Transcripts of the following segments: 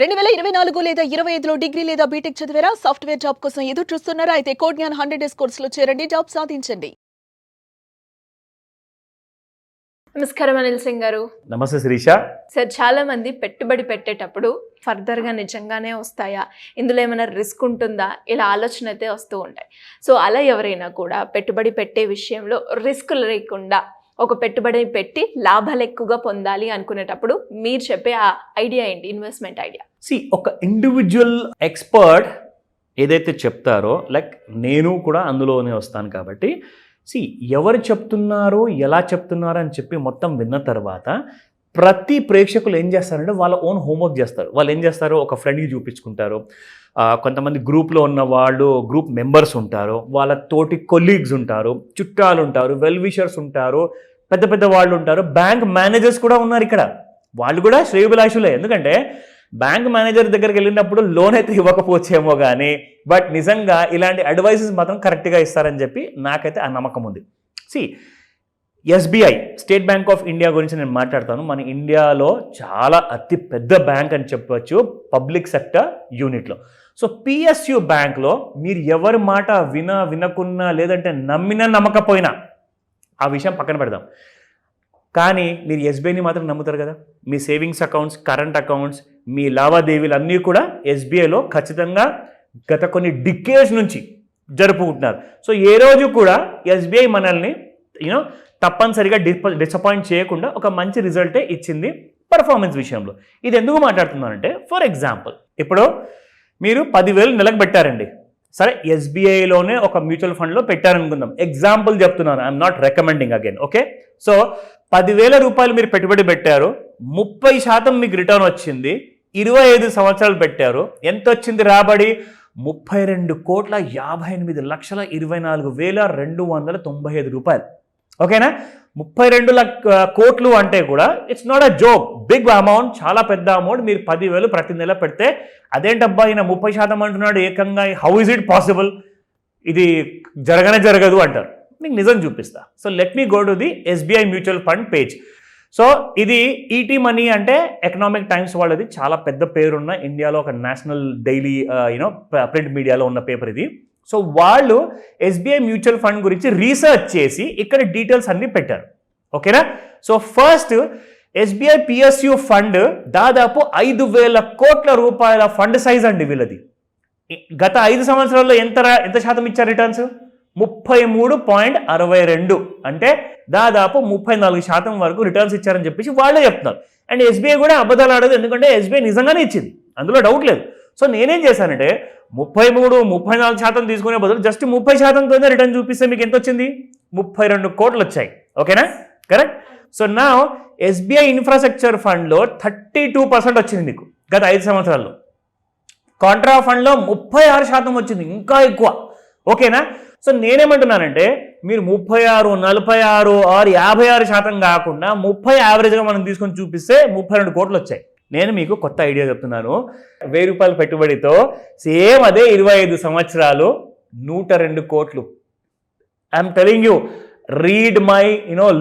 2024 లేదా 25లో డిగ్రీ లేదా బీటెక్ చదివారా? సాఫ్ట్వేర్ జాబ్ కోసం ఎదురు చూస్తున్నారా? అయితే కోడ్ జ్ఞాన్ 100 డేస్ కోర్సులో చేరండి, జాబ్ సాధించండి. నమస్కారం అనిల్ సింగ్ గారు. నమస్తే శిరీష. సార్, చాలా మంది పెట్టుబడి పెట్టేటప్పుడు ఫర్దర్గా నిజంగానే వస్తాయా, ఇందులో ఏమైనా రిస్క్ ఉంటుందా, ఇలా ఆలోచన అయితే వస్తూ ఉంటాయి. సో అలా ఎవరైనా కూడా పెట్టుబడి పెట్టే విషయంలో రిస్క్ లేకుండా ఒక పెట్టుబడి పెట్టి లాభాలు ఎక్కువగా పొందాలి అనుకునేటప్పుడు మీరు చెప్పే ఆ ఐడియా ఏంటి, ఇన్వెస్ట్మెంట్ ఐడియా? ఒక ఇండివిజువల్ ఎక్స్పర్ట్ ఏదైతే చెప్తారో, లైక్ నేను కూడా అందులోనే వస్తాను కాబట్టి ఎవరు చెప్తున్నారు, ఎలా చెప్తున్నారు అని చెప్పి మొత్తం విన్న తర్వాత ప్రతి ప్రేక్షకులు ఏం చేస్తారంటే వాళ్ళ ఓన్ హోంవర్క్ చేస్తారు. వాళ్ళు ఏం చేస్తారు, ఒక ఫ్రెండ్కి చూపించుకుంటారు. కొంతమంది గ్రూప్లో ఉన్న వాళ్ళు గ్రూప్ మెంబర్స్ ఉంటారు, వాళ్ళ తోటి కొలీగ్స్ ఉంటారు, చుట్టాలు ఉంటారు, వెల్ విషర్స్ ఉంటారు, పెద్ద పెద్ద వాళ్ళు ఉంటారు, బ్యాంక్ మేనేజర్స్ కూడా ఉన్నారు ఇక్కడ. వాళ్ళు కూడా శ్రేయోభిలాషులే. ఎందుకంటే బ్యాంక్ మేనేజర్ దగ్గరికి వెళ్ళినప్పుడు లోన్ అయితే ఇవ్వకపోవచ్చేమో కానీ బట్ నిజంగా ఇలాంటి అడ్వైసెస్ మాత్రం కరెక్ట్గా ఇస్తారని చెప్పి నాకైతే ఆ నమ్మకం ఉంది. SBI, state bank of India గురించి నేను మాట్లాడతాను. మన ఇండియాలో చాలా అతి పెద్ద బ్యాంక్ అని చెప్పవచ్చు పబ్లిక్ సెక్టర్ యూనిట్లో. సో పిఎస్యు బ్యాంక్లో మీరు ఎవరి మాట వినకున్నా లేదంటే నమ్మకపోయినా ఆ విషయం పక్కన పెడదాం, కానీ మీరు ఎస్బీఐని మాత్రం నమ్ముతారు కదా. మీ సేవింగ్స్ అకౌంట్స్, కరెంట్ అకౌంట్స్, మీ లావాదేవీలు అన్నీ కూడా ఎస్బీఐలో ఖచ్చితంగా గత కొన్ని డికేడ్స్ నుంచి జరుపుకుంటున్నారు. సో ఏ రోజు కూడా ఎస్బీఐ మనల్ని తప్పనిసరిగా డిసప్పాయింట్ చేయకుండా ఒక మంచి రిజల్టే ఇచ్చింది పర్ఫార్మెన్స్ విషయంలో. ఇది ఎందుకు మాట్లాడుతున్నానంటే, ఫర్ ఎగ్జాంపుల్ ఇప్పుడు మీరు 10,000 నెలకు పెట్టారండి. సరే, ఎస్బీఐలోనే ఒక మ్యూచువల్ ఫండ్లో పెట్టారనుకుందాం. ఎగ్జాంపుల్ చెప్తున్నాను, I'm not recommending again. Okay, so 10,000 రూపాయలు మీరు పెట్టుబడి పెట్టారు, 30% మీకు రిటర్న్ వచ్చింది. 25 సంవత్సరాలు పెట్టారు, ఎంత వచ్చింది రాబడి? 32,58,24,295 రూపాయలు. ఓకేనా? 32 కోట్లు అంటే కూడా it's not a joke, big amount, చాలా పెద్ద అమౌంట్. మీరు 10,000 ప్రతి నెల పెడితే అదేంటబ్బా ఈయన 30% అంటున్నాడు ఏకంగా, హౌ ఇస్ ఇట్ పాసిబుల్, ఇది జరగదు అంటారు. మీకు నిజం చూపిస్తా. So let me go to the SBI mutual fund page. So ఇది ఈటీ మనీ అంటే ఎకనామిక్ టైమ్స్ వాళ్ళది చాలా పెద్ద పేరున్న ఇండియాలో ఒక నేషనల్ డైలీ ప్రింట్ మీడియాలో ఉన్న పేపర్ ఇది. సో వాళ్ళు ఎస్బీఐ మ్యూచువల్ ఫండ్ గురించి రీసెర్చ్ చేసి ఇక్కడ డీటెయిల్స్ అన్నీ పెట్టారు. ఓకేనా? So first SBI PSU fund దాదాపు 5,000 కోట్ల రూపాయల ఫండ్ సైజ్ అండి వీళ్ళది. గత 5 సంవత్సరాల్లో ఎంత శాతం ఇచ్చారు రిటర్న్స్? 33.62, అంటే దాదాపు 34% వరకు రిటర్న్స్ ఇచ్చారని చెప్పేసి వాళ్ళే చెప్తున్నారు. అండ్ ఎస్బీఐ కూడా అబద్ధాలు ఆడదు, ఎందుకంటే ఎస్బీఐ నిజంగానే ఇచ్చింది, అందులో డౌట్ లేదు. సో నేనేం చేశానంటే 33-34% తీసుకునే బదులు జస్ట్ 30%తోనే రిటర్న్ చూపిస్తే మీకు ఎంత వచ్చింది? 32 కోట్లు వచ్చాయి. ఓకేనా? కరెక్ట్. సో నా ఎస్బీఐ ఇన్ఫ్రాస్ట్రక్చర్ ఫండ్లో 32% వచ్చింది మీకు గత 5 సంవత్సరాల్లో. కాంట్రా ఫండ్లో 36% వచ్చింది, ఇంకా ఎక్కువ. ఓకేనా? సో నేనేమంటున్నానంటే మీరు 36, 46 ఆర్ 56% కాకుండా 30 యావరేజ్గా మనం తీసుకొని చూపిస్తే 32 కోట్లు వచ్చాయి. నేను మీకు కొత్త ఐడియా చెప్తున్నాను. 1,000 రూపాయల పెట్టుబడితో సేమ్ అదే 25 సంవత్సరాలు 102 కోట్లు. I'm telling you, read my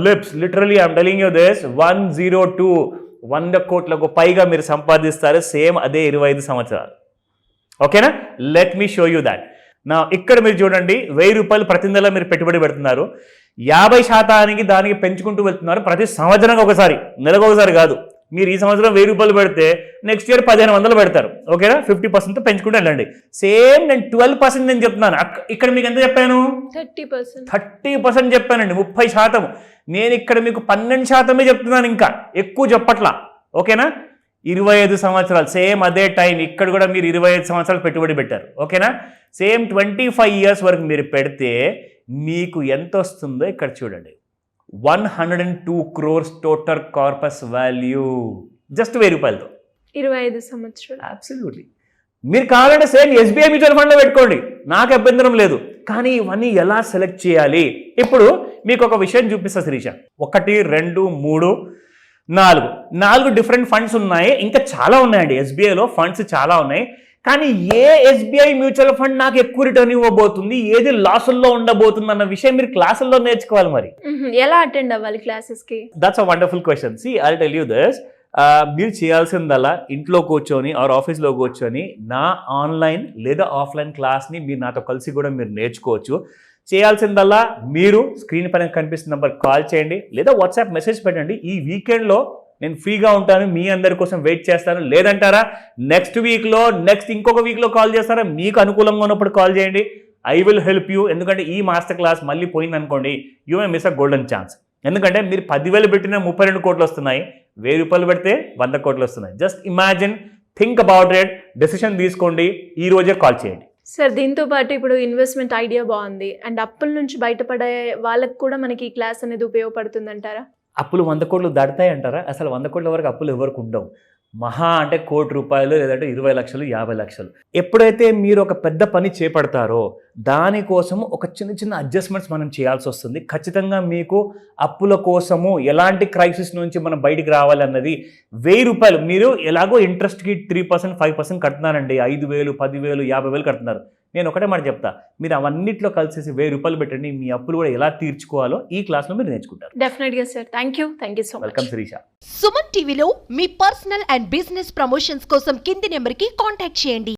lips, literally I'm telling you this. 102 100 కోట్లకు పైగా మీరు సంపాదిస్తారు సేమ్ అదే 25 సంవత్సరాలు. ఓకేనా? Let me show you that. నా ఇక్కడ మీరు చూడండి, 1,000 రూపాయలు ప్రతి నెల మీరు పెట్టుబడి పెడుతున్నారు, 50% దానికి పెంచుకుంటూ వెళ్తున్నారు ప్రతి సంవత్సరం ఒకసారి, నెలకు ఒకసారి కాదు. మీరు ఈ సంవత్సరం 1,000 రూపాయలు పెడితే నెక్స్ట్ ఇయర్ 1,500 పెడతారు. ఓకేనా? 50% పెంచుకుంటూ వెళ్ళండి. సేమ్ నేను 12% నేను చెప్తున్నాను. ఇక్కడ మీకు ఎంత చెప్పాను? 30% చెప్పానండి, 30%. నేను ఇక్కడ మీకు 12% చెప్తున్నాను, ఇంకా ఎక్కువ చెప్పట్లా. ఓకేనా? 25 సంవత్సరాలు సేమ్ అదే టైం. ఇక్కడ కూడా మీరు 25 సంవత్సరాలు పెట్టుబడి పెట్టారు. ఓకేనా? సేమ్ 25 ఇయర్స్ వరకు మీరు పెడితే మీకు ఎంత వస్తుందో ఇక్కడ చూడండి. 102 crores total corpus value, just 1,000 రూపాయలతో 25 సంవత్సరాలు. అబ్సల్యూట్లీ. మీరు కావాలంటే సేమ్ ఎస్బీఐ మ్యూచువల్ ఫండ్లో పెట్టుకోండి, నాకు అభ్యంతరం లేదు. కానీ ఇవన్నీ ఎలా సెలెక్ట్ చేయాలి? ఇప్పుడు మీకు ఒక విషయం చూపిస్తా శిరీష. 1, 2, 3, 4 డిఫరెంట్ ఫండ్స్ ఉన్నాయి. ఇంకా చాలా ఉన్నాయండి ఎస్బీఐలో ఫండ్స్ చాలా ఉన్నాయి. కానీ ఏ ఎస్బీఐ మ్యూచువల్ ఫండ్ నాకు ఎక్కువ రిటర్న్ ఇవ్వబోతుంది, ఏది లాసుల్లో ఉండబోతుంది అన్న విషయం మీరు క్లాసుల్లో నేర్చుకోవాలి. మరి ఎలా అటెండ్ అవ్వాలి క్లాసెస్ కి? That's a wonderful question. See I'll tell you this. మీరు చేయాల్సిందల్లా ఇంట్లో కూర్చొని ఆర్ ఆఫీస్లో కూర్చొని నా ఆన్లైన్ లేదా ఆఫ్లైన్ క్లాస్ని మీరు నాతో కలిసి కూడా మీరు నేర్చుకోవచ్చు. చేయాల్సిందల్లా మీరు స్క్రీన్ పైన కనిపిస్తున్న నెంబర్ కాల్ చేయండి లేదా వాట్సాప్ మెసేజ్ పెట్టండి. ఈ వీకెండ్లో నేను ఫ్రీగా ఉంటాను, మీ అందరి కోసం వెయిట్ చేస్తాను. లేదంటారా నెక్స్ట్ వీక్లో, ఇంకొక వీక్లో కాల్ చేస్తారా? మీకు అనుకూలంగా ఉన్నప్పుడు కాల్ చేయండి. I will help you. ఎందుకంటే ఈ మాస్టర్ క్లాస్ మళ్ళీ పోయిందనుకోండి, you may miss a golden chance. ఎందుకంటే మీరు 10,000 పెట్టిన 32 కోట్లు వస్తున్నాయి, 1000 రూపాయలు పెడితే 100 కోట్లు వస్తున్నాయి. Just imagine, think about it, decision తీసుకోండి, ఈ రోజే కాల్ చేయండి. సార్ దీంతో పాటు ఇప్పుడు ఇన్వెస్ట్మెంట్ ఐడియా బాగుంది అండ్ అప్పుల నుంచి బయటపడే వాళ్ళకి కూడా మనకి ఈ క్లాస్ అనేది ఉపయోగపడుతుంది అంటారా? అప్పులు 100 కోట్లు దాటుతాయి అంటారా? అసలు 100 కోట్ల వరకు అప్పులు ఎవరికి ఉండవు. మహా అంటే 1 కోటి రూపాయలు లేదంటే 20 లక్షలు 50 లక్షలు. ఎప్పుడైతే మీరు ఒక పెద్ద పని చేపడతారో దానికోసం ఒక చిన్న అడ్జస్ట్మెంట్స్ మనం చేయాల్సి వస్తుంది. ఖచ్చితంగా మీకు అప్పుల కోసము ఎలాంటి క్రైసిస్ నుంచి మనం బయటికి రావాలన్నది 1000 రూపాయలు మీరు ఎలాగో ఇంట్రెస్ట్కి 3%, 5% కడుతున్నారండి. 5,000, 10,000, 50,000 కడుతున్నారు. నేను ఒకటే మాట చెప్తా, మీరు అవన్నిట్లో కలిసేసి 1000 రూపాయలు పెట్టండి. మీ అప్పులు కూడా ఎలా తీర్చుకోవాలో ఈ క్లాస్లో మీరు నేర్చుకుంటారు. డెఫినెట్గా sir. Thank you so much. Welcome Shirisha. Suman టీవీలో మీ పర్సనల్ అండ్ బిజినెస్ ప్రమోషన్స్ కోసం కింది నెంబర్కి కాంటాక్ట్ చేయండి.